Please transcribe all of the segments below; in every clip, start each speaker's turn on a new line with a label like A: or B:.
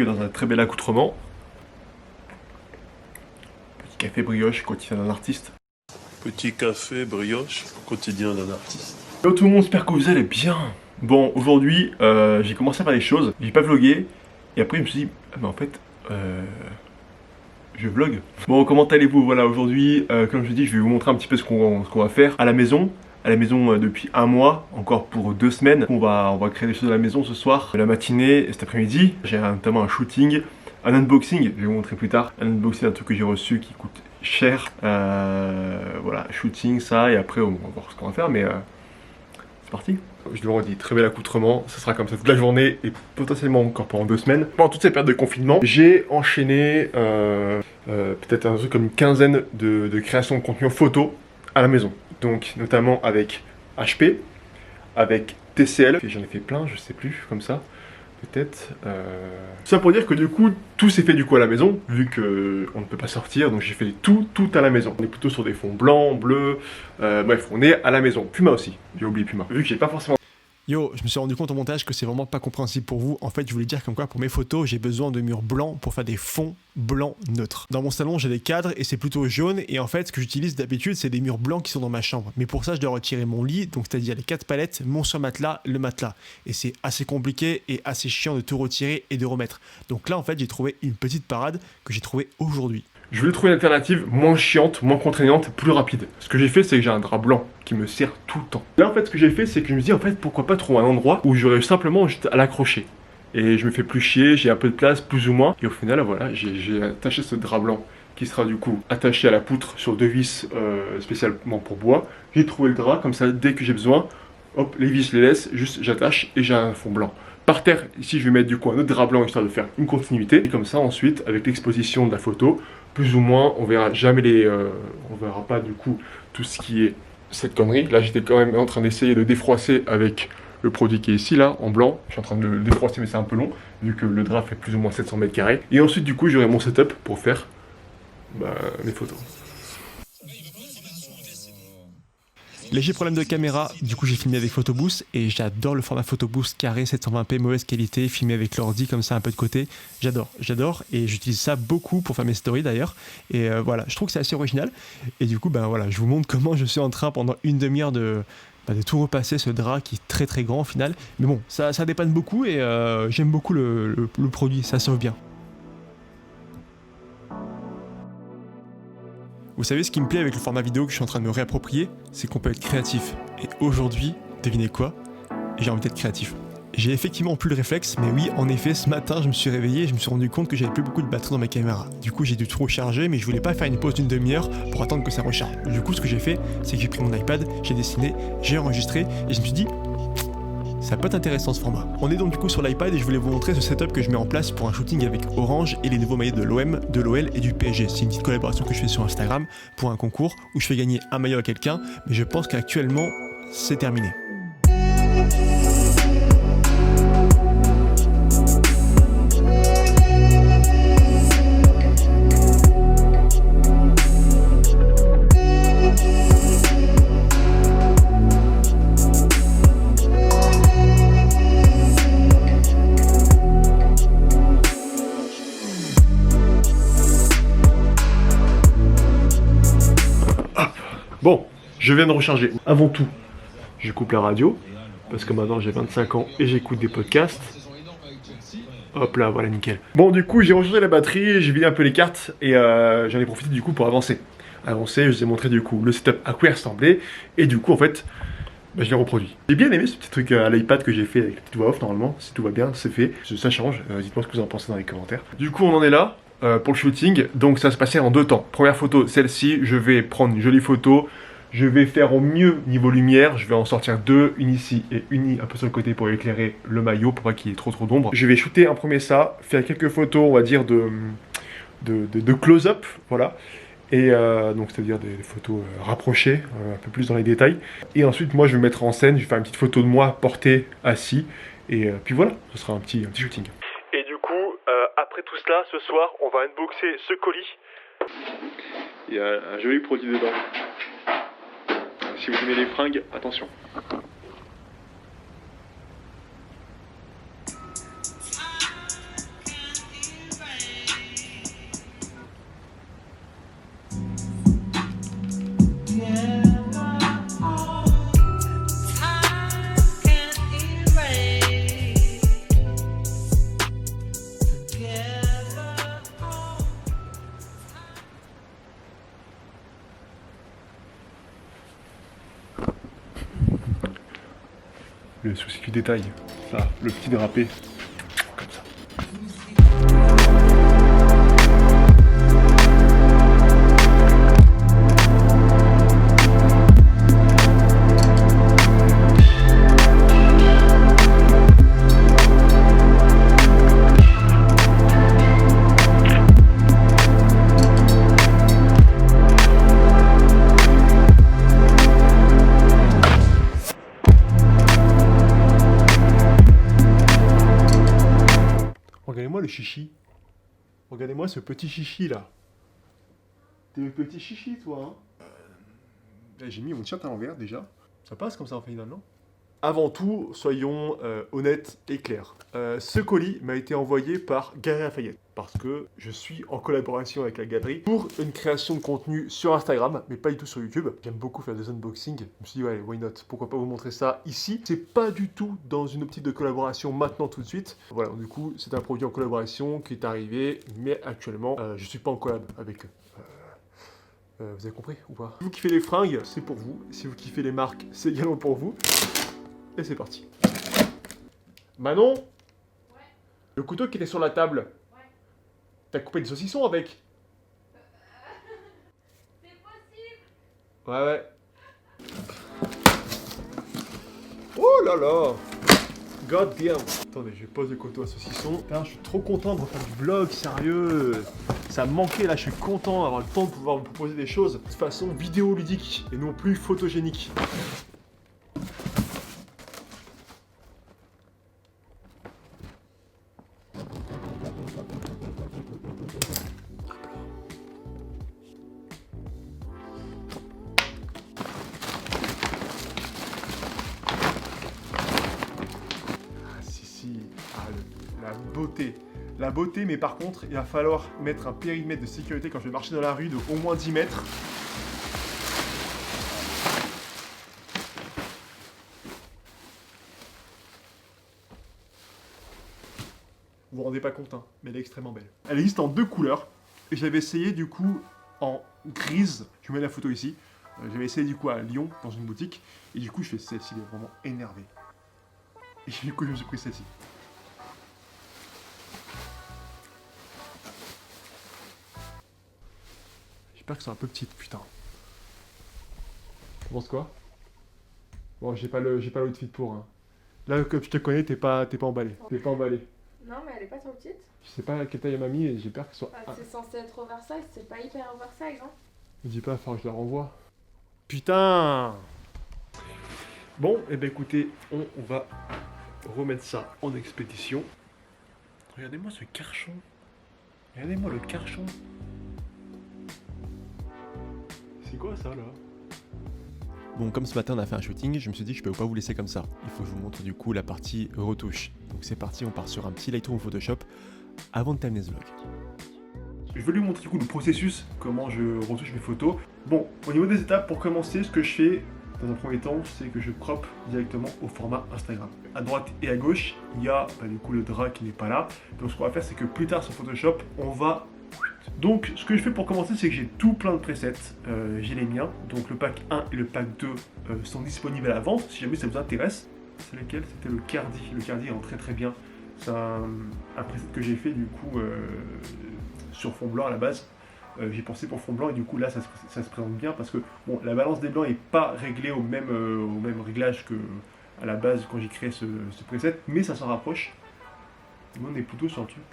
A: que dans un très bel accoutrement. Petit café brioche, quotidien d'un artiste.
B: Petit café brioche, quotidien d'un artiste.
A: Hello tout le monde, j'espère que vous allez bien. Bon, aujourd'hui, j'ai commencé à faire des choses, j'ai pas vlogué, et après je me suis dit, ah, mais en fait, je vlog. Bon, comment allez-vous? Voilà, aujourd'hui, comme je dis, je vais vous montrer un petit peu ce qu'on va faire à la maison. Depuis un mois, encore pour 2 semaines. On va créer des choses à la maison ce soir, la matinée et cet après-midi. J'ai notamment un shooting, un unboxing, je vais vous montrer plus tard. Un unboxing d'un truc que j'ai reçu qui coûte cher. Voilà, shooting, ça, et après on va voir ce qu'on va faire, mais c'est parti. Je le redis, très bel accoutrement, ça sera comme ça toute la journée et potentiellement encore pendant 2 semaines. Pendant toute cette période de confinement, j'ai enchaîné peut-être un truc comme une quinzaine de créations de contenu photo à la maison. Donc notamment avec HP, avec TCL, j'en ai fait plein, je sais plus, comme ça, peut-être. Ça pour dire que du coup, tout s'est fait du coup à la maison, vu qu'on ne peut pas sortir, donc j'ai fait tout à la maison. On est plutôt sur des fonds blancs, bleus, bref, on est à la maison. Puma aussi, j'ai oublié Puma, vu que j'ai pas forcément...
C: Yo, je me suis rendu compte au montage que c'est vraiment pas compréhensible pour vous. En fait, je voulais dire comme quoi pour mes photos, j'ai besoin de murs blancs pour faire des fonds blancs neutres. Dans mon salon, j'ai des cadres et c'est plutôt jaune. Et en fait, ce que j'utilise d'habitude, c'est des murs blancs qui sont dans ma chambre. Mais pour ça, je dois retirer mon lit, donc c'est-à-dire les 4 palettes, mon surmatelas, le matelas. Et c'est assez compliqué et assez chiant de tout retirer et de remettre. Donc là, en fait, j'ai trouvé une petite parade que j'ai trouvée aujourd'hui.
A: Je voulais trouver une alternative moins chiante, moins contraignante, plus rapide. Ce que j'ai fait, c'est que j'ai un drap blanc qui me sert tout le temps. Là, en fait, ce que j'ai fait, c'est que je me dis, en fait, pourquoi pas trouver un endroit où j'aurais simplement juste à l'accrocher. Et je me fais plus chier, j'ai un peu de place, plus ou moins. Et au final, voilà, j'ai attaché ce drap blanc qui sera du coup attaché à la poutre sur 2 vis spécialement pour bois. J'ai trouvé le drap, comme ça, dès que j'ai besoin, hop, les vis, je les laisse, juste j'attache et j'ai un fond blanc. Par terre, ici, je vais mettre du coup un autre drap blanc histoire de faire une continuité. Et comme ça, ensuite, avec l'exposition de la photo, plus ou moins, on verra jamais on verra pas du coup tout ce qui est cette connerie. Là, j'étais quand même en train d'essayer de défroisser avec le produit qui est ici, là, en blanc. Je suis en train de le défroisser, mais c'est un peu long, vu que le drap fait plus ou moins 700 mètres carrés. Et ensuite, du coup, j'aurai mon setup pour faire mes photos.
C: Léger problème de caméra, du coup j'ai filmé avec Photoboost et j'adore le format Photoboost carré 720p mauvaise qualité, filmé avec l'ordi comme ça un peu de côté. J'adore et j'utilise ça beaucoup pour faire mes stories d'ailleurs. Et voilà, je trouve que c'est assez original. Et du coup, voilà, je vous montre comment je suis en train pendant une demi-heure de tout repasser ce drap qui est très très grand au final. Mais bon, ça dépanne beaucoup et j'aime beaucoup le produit, ça sauve bien. Vous savez ce qui me plaît avec le format vidéo que je suis en train de me réapproprier, c'est qu'on peut être créatif. Et aujourd'hui, devinez quoi? J'ai envie d'être créatif. J'ai effectivement plus le réflexe, mais oui, en effet, ce matin, je me suis réveillé et je me suis rendu compte que j'avais plus beaucoup de batterie dans ma caméra. Du coup, j'ai dû tout recharger, mais je voulais pas faire une pause d'une demi-heure pour attendre que ça recharge. Du coup, ce que j'ai fait, c'est que j'ai pris mon iPad, j'ai dessiné, j'ai enregistré et je me suis dit, ça peut être intéressant ce format. On est donc du coup sur l'iPad et je voulais vous montrer ce setup que je mets en place pour un shooting avec Orange et les nouveaux maillots de l'OM, de l'OL et du PSG. C'est une petite collaboration que je fais sur Instagram pour un concours où je fais gagner un maillot à quelqu'un, mais je pense qu'actuellement, c'est terminé.
A: Bon, je viens de recharger. Avant tout, je coupe la radio, parce que maintenant j'ai 25 ans et j'écoute des podcasts. Hop là, voilà, nickel. Bon, du coup, j'ai rechargé la batterie, j'ai vidé un peu les cartes, et j'en ai profité du coup pour avancer. Je vous ai montré du coup le setup à quoi il ressemblait, et du coup, en fait, je l'ai reproduit. J'ai bien aimé ce petit truc à l'iPad que j'ai fait avec la petite voix off, normalement, si tout va bien, c'est fait. Ça change, dites-moi ce que vous en pensez dans les commentaires. Du coup, on en est là. Pour le shooting, donc ça va se passer en 2 temps. Première photo, celle-ci, je vais prendre une jolie photo, je vais faire au mieux niveau lumière, je vais en sortir 2, une ici et une un peu sur le côté pour éclairer le maillot, pour pas qu'il y ait trop d'ombre. Je vais shooter en premier ça, faire quelques photos, on va dire, de close-up, voilà. Et donc c'est-à-dire des photos rapprochées, un peu plus dans les détails. Et ensuite, moi, je vais mettre en scène, je vais faire une petite photo de moi porté, assis, et puis voilà, ce sera un petit shooting. Et du coup, après tout cela, ce soir, on va unboxer ce colis. Il y a un joli produit dedans. Si vous aimez les fringues, attention. Le souci du détail. Ça, le petit drapé. Comme ça. Regardez-moi le chichi. Regardez-moi ce petit chichi là. T'es le petit chichi toi, hein. J'ai mis mon t-shirt à l'envers déjà. Ça passe comme ça en final, non? Avant tout, soyons honnêtes et clairs. Ce colis m'a été envoyé par Galerie Lafayette parce que je suis en collaboration avec la galerie pour une création de contenu sur Instagram, mais pas du tout sur YouTube. J'aime beaucoup faire des unboxings. Je me suis dit, ouais, why not? Pourquoi pas vous montrer ça ici? C'est pas du tout dans une optique de collaboration maintenant tout de suite. Voilà, du coup, c'est un produit en collaboration qui est arrivé, mais actuellement, je suis pas en collab avec eux. Vous avez compris ou pas? Si vous kiffez les fringues, c'est pour vous. Si vous kiffez les marques, c'est également pour vous. Et c'est parti. Manon? Ouais. Le couteau qui était sur la table? Ouais. T'as coupé des saucissons avec?
D: C'est possible.
A: Ouais, ouais. Oh là là! God damn! Attendez, je pose le couteau à saucisson. Putain, je suis trop content de refaire du vlog, sérieux! Ça me manquait là, je suis content d'avoir le temps de pouvoir vous proposer des choses de façon vidéoludique et non plus photogénique. La beauté. La beauté, mais par contre, il va falloir mettre un périmètre de sécurité quand je vais marcher dans la rue de au moins 10 mètres. Vous vous rendez pas compte, hein, mais elle est extrêmement belle. Elle existe en 2 couleurs, et j'avais essayé du coup en grise. Je vous mets la photo ici. J'avais essayé du coup à Lyon, dans une boutique, et du coup je fais celle-ci, elle est vraiment énervée. Et du coup je me suis pris celle-ci. J'espère que c'est un peu petite, putain. Tu penses quoi? Bon, j'ai pas l'outfit pour. Hein. Là, comme je te connais, t'es pas emballé. T'es pas emballé.
D: Non, mais elle est pas trop petite.
A: Je sais pas quelle taille elle m'a mis et j'ai peur qu'elle soit.
D: Ah, c'est censé être oversize, c'est pas hyper oversize, hein.
A: Me dis pas, il faut que je la renvoie. Putain! Bon, et ben écoutez, on va remettre ça en expédition. Regardez-moi ce carchon. Regardez-moi le carchon. C'est quoi ça là?
C: Bon, comme ce matin on a fait un shooting, je me suis dit que je peux pas vous laisser comme ça. Il faut que je vous montre du coup la partie retouche. Donc c'est parti, on part sur un petit Lightroom Photoshop avant de terminer ce vlog.
A: Je vais lui montrer du coup le processus, comment je retouche mes photos. Bon, au niveau des étapes, pour commencer, ce que je fais dans un premier temps, c'est que je crop directement au format Instagram. À droite et à gauche, il y a du coup le drap qui n'est pas là. Donc ce qu'on va faire, c'est que plus tard sur Photoshop, on va... Donc ce que je fais pour commencer, c'est que j'ai tout plein de presets, j'ai les miens, donc le pack 1 et le pack 2 sont disponibles à la vente, si jamais ça vous intéresse. C'est lequel? C'était le Cardi, le Cardi rend très très bien. C'est un preset que j'ai fait du coup sur fond blanc à la base. J'ai pensé pour fond blanc et du coup là ça se présente bien parce que bon, la balance des blancs n'est pas réglée au même réglage que à la base quand j'ai créé ce preset, mais ça s'en rapproche. Nous on est plutôt sur un truc,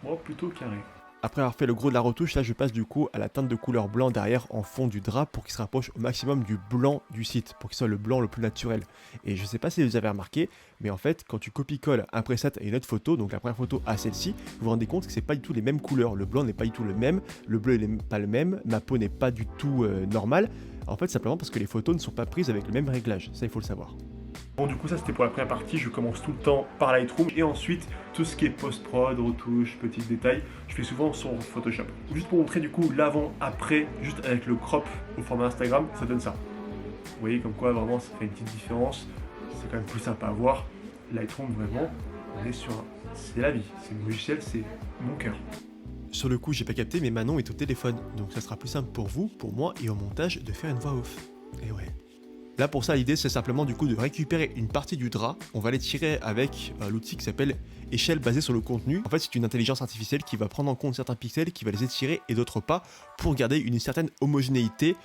A: moi plutôt carré.
C: Après avoir fait le gros de la retouche, là je passe du coup à la teinte de couleur blanc derrière en fond du drap pour qu'il se rapproche au maximum du blanc du site, pour qu'il soit le blanc le plus naturel. Et je sais pas si vous avez remarqué, mais en fait quand tu copies-colles un preset à une autre photo, donc la première photo à celle-ci, vous vous rendez compte que c'est pas du tout les mêmes couleurs, le blanc n'est pas du tout le même, le bleu n'est pas le même, ma peau n'est pas du tout normale, en fait simplement parce que les photos ne sont pas prises avec le même réglage, ça il faut le savoir.
A: Bon du coup ça c'était pour la première partie, je commence tout le temps par Lightroom et ensuite tout ce qui est post-prod, retouche, petits détails, je fais souvent sur Photoshop. Juste pour montrer du coup l'avant, après, juste avec le crop au format Instagram, ça donne ça. Vous voyez comme quoi vraiment ça fait une petite différence, c'est quand même plus sympa à voir. Lightroom vraiment, on est sur c'est la vie, c'est mon logiciel, c'est mon cœur.
C: Sur le coup j'ai pas capté mais Manon est au téléphone, donc ça sera plus simple pour vous, pour moi et au montage de faire une voix off. Et ouais. Là pour ça l'idée c'est simplement du coup de récupérer une partie du drap, on va l'étirer avec l'outil qui s'appelle échelle basée sur le contenu. En fait c'est une intelligence artificielle qui va prendre en compte certains pixels, qui va les étirer et d'autres pas pour garder une certaine homogénéité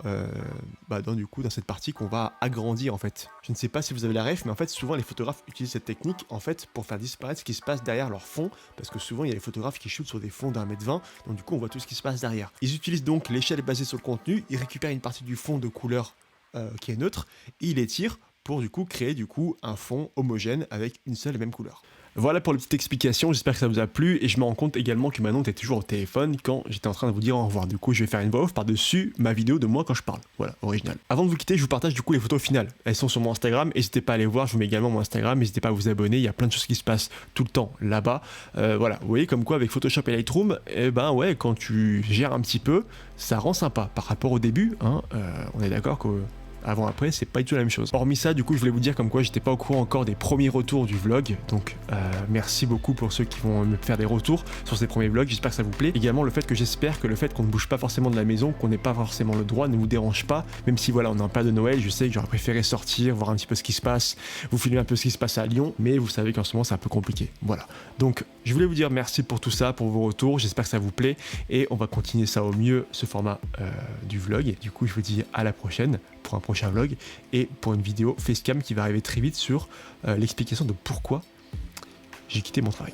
C: dans cette partie qu'on va agrandir en fait. Je ne sais pas si vous avez la ref, mais en fait souvent les photographes utilisent cette technique en fait pour faire disparaître ce qui se passe derrière leur fond, parce que souvent il y a des photographes qui shootent sur des fonds d'1m20, donc du coup on voit tout ce qui se passe derrière. Ils utilisent donc l'échelle basée sur le contenu, ils récupèrent une partie du fond de couleur qui est neutre, et ils l'étirent pour du coup créer un fond homogène avec une seule et même couleur. Voilà pour la petite explication, j'espère que ça vous a plu, et je me rends compte également que Manon était toujours au téléphone quand j'étais en train de vous dire au revoir. Du coup je vais faire une voix off par-dessus ma vidéo de moi quand je parle, voilà, original. Avant de vous quitter, je vous partage du coup les photos finales, elles sont sur mon Instagram, n'hésitez pas à aller voir, je vous mets également mon Instagram, n'hésitez pas à vous abonner, il y a plein de choses qui se passent tout le temps là-bas. Voilà, vous voyez comme quoi avec Photoshop et Lightroom, quand tu gères un petit peu, ça rend sympa par rapport au début, on est d'accord que... Avant-après, c'est pas du tout la même chose. Hormis ça, du coup, je voulais vous dire comme quoi j'étais pas au courant encore des premiers retours du vlog. Donc, merci beaucoup pour ceux qui vont me faire des retours sur ces premiers vlogs. J'espère que ça vous plaît. Également, le fait qu'on ne bouge pas forcément de la maison, qu'on n'ait pas forcément le droit, ne vous dérange pas. Même si, voilà, on est en période de Noël, je sais que j'aurais préféré sortir, voir un petit peu ce qui se passe, vous filmer un peu ce qui se passe à Lyon. Mais vous savez qu'en ce moment, c'est un peu compliqué. Voilà. Donc, je voulais vous dire merci pour tout ça, pour vos retours. J'espère que ça vous plaît. Et on va continuer ça au mieux, ce format du vlog. Et du coup, je vous dis à la prochaine pour un prochain vlog et pour une vidéo facecam qui va arriver très vite sur l'explication de pourquoi j'ai quitté mon travail.